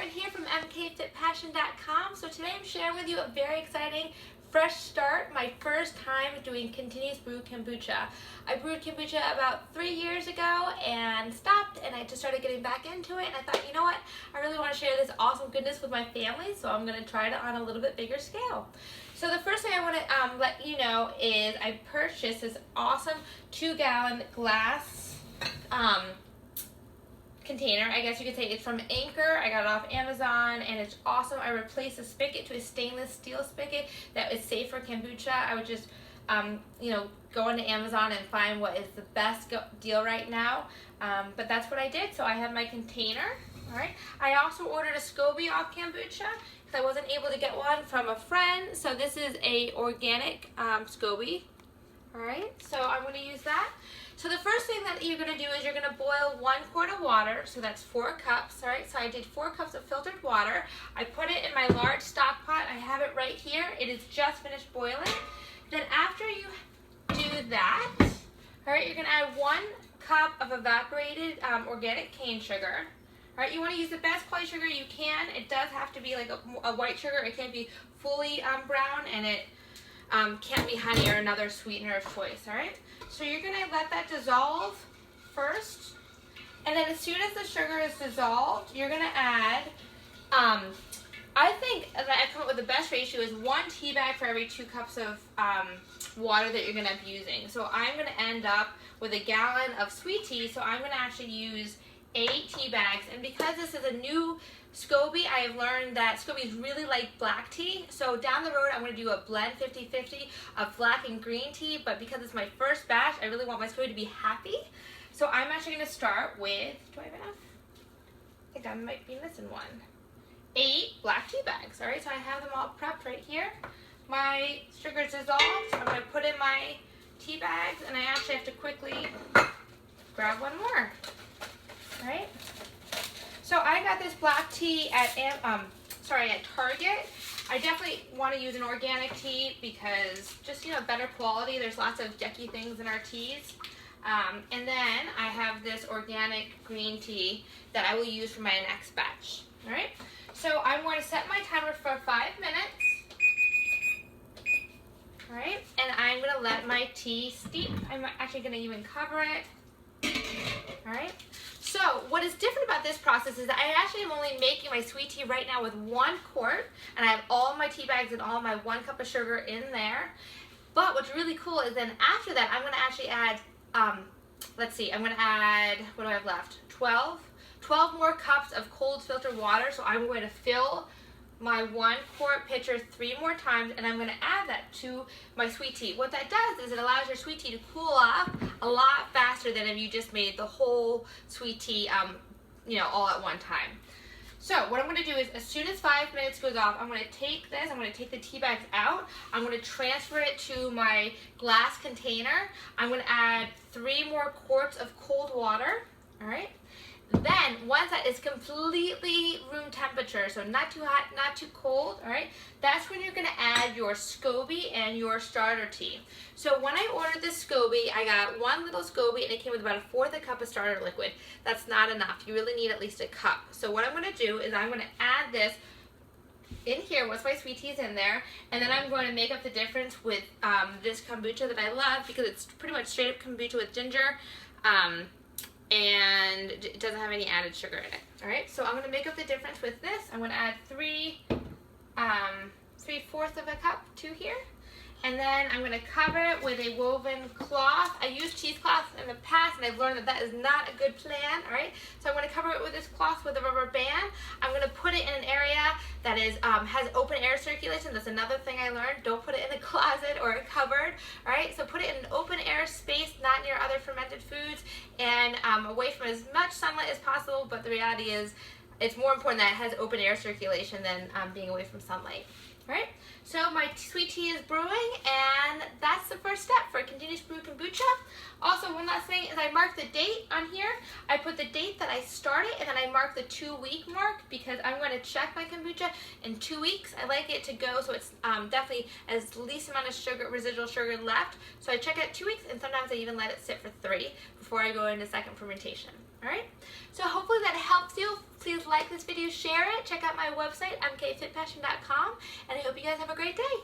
Karen here from mkfitpassion.com. So today I'm sharing with you a very exciting fresh start, my first time doing continuous brew kombucha. I brewed kombucha about 3 years ago and stopped, and I just started getting back into it, and I thought, you know what, I really want to share this awesome goodness with my family, so I'm going to try it on a little bit bigger scale. So the first thing I want to let you know is I purchased this awesome 2-gallon glass container. I guess you could say it's from Anchor. I got it off Amazon and it's awesome. I replaced the spigot to a stainless steel spigot that is safe for kombucha. I would just go into Amazon and find what is the best deal right now, but that's what I did. So I have my container. All right. I also ordered a SCOBY off kombucha because I wasn't able to get one from a friend. So this is a organic SCOBY. All right, so I'm going to use that. So the first thing that you're going to do is you're going to boil 1 quart of water, so that's 4 cups, all right? So I did 4 cups of filtered water. I put it in my large stock pot. I have it right here. It is just finished boiling. Then after you do that, all right, you're going to add 1 cup of evaporated organic cane sugar. All right, you want to use the best quality sugar you can. It does have to be like a white sugar. It can't be fully brown, and it can't be honey or another sweetener of choice, all right? So you're going to let that dissolve first, and then as soon as the sugar is dissolved, you're going to add, I think that I come up with the best ratio is 1 tea bag for every 2 cups of water that you're going to be using. So I'm going to end up with a gallon of sweet tea, so I'm going to actually use 8 tea bags, and because this is a new SCOBY, I have learned that SCOBYs really like black tea. So down the road, I'm going to do a blend 50-50 of black and green tea. But because it's my first batch, I really want my SCOBY to be happy. So I'm actually going to start with, do I have enough? I think I might be missing one. 8 black tea bags. All right, so I have them all prepped right here. My sugar is dissolved. I'm going to put in my tea bags, and I actually have to quickly grab one more. All right. So I got this black tea at Target. I definitely want to use an organic tea because just, better quality. There's lots of yucky things in our teas. And then I have this organic green tea that I will use for my next batch. All right. So I'm going to set my timer for 5 minutes. All right. And I'm going to let my tea steep. I'm actually going to even cover it. All right. So what is different about this process is that I actually am only making my sweet tea right now with 1 quart, and I have all my tea bags and all my 1 cup of sugar in there. But what's really cool is then after that, I'm going to actually add, I'm going to add, what do I have left? 12 more cups of cold filtered water. So I'm going to fill my 1 quart pitcher 3 more times, and I'm going to add that to my sweet tea. What that does is it allows your sweet tea to cool off a lot faster than if you just made the whole sweet tea, all at one time. So what I'm going to do is as soon as 5 minutes goes off, I'm going to take this, I'm going to take the tea bags out, I'm going to transfer it to my glass container. I'm going to add 3 more quarts of cold water, all right? Then, once that is completely room temperature, so not too hot, not too cold, all right, that's when you're going to add your SCOBY and your starter tea. So when I ordered this SCOBY, I got 1 little SCOBY, and it came with about 1/4 cup of starter liquid. That's not enough. You really need at least a cup. So what I'm going to do is I'm going to add this in here once my sweet tea is in there, and then I'm going to make up the difference with this kombucha that I love because it's pretty much straight up kombucha with ginger. And it doesn't have any added sugar in it. All right, so I'm going to make up the difference with this. I'm going to add 3/4 of a cup to here. And then I'm going to cover it with a woven cloth. I used cheesecloth in the past, and I've learned that that is not a good plan, all right? So I'm going to cover it with this cloth with a rubber band. I'm going to put it in an area that is has open air circulation. That's another thing I learned. Don't put it in a closet or a cupboard, all right? So put it in an open air space, not near other fermented foods, and away from as much sunlight as possible, but the reality is it's more important that it has open air circulation than being away from sunlight. All right, so my sweet tea is brewing, and that's the first step for continuous brew kombucha. Also, one last thing is I marked the date on here. I put the date that I started, and then I marked the 2-week mark because I'm going to check my kombucha in 2 weeks. I like it to go so it's definitely as least amount of sugar, residual sugar left. So I check it at 2 weeks, and sometimes I even let it sit for 3 before I go into second fermentation. All right, so hopefully that helps you. Please like like this video, share it. Check out my website, mkfitpassion.com, and I hope you guys have a great day.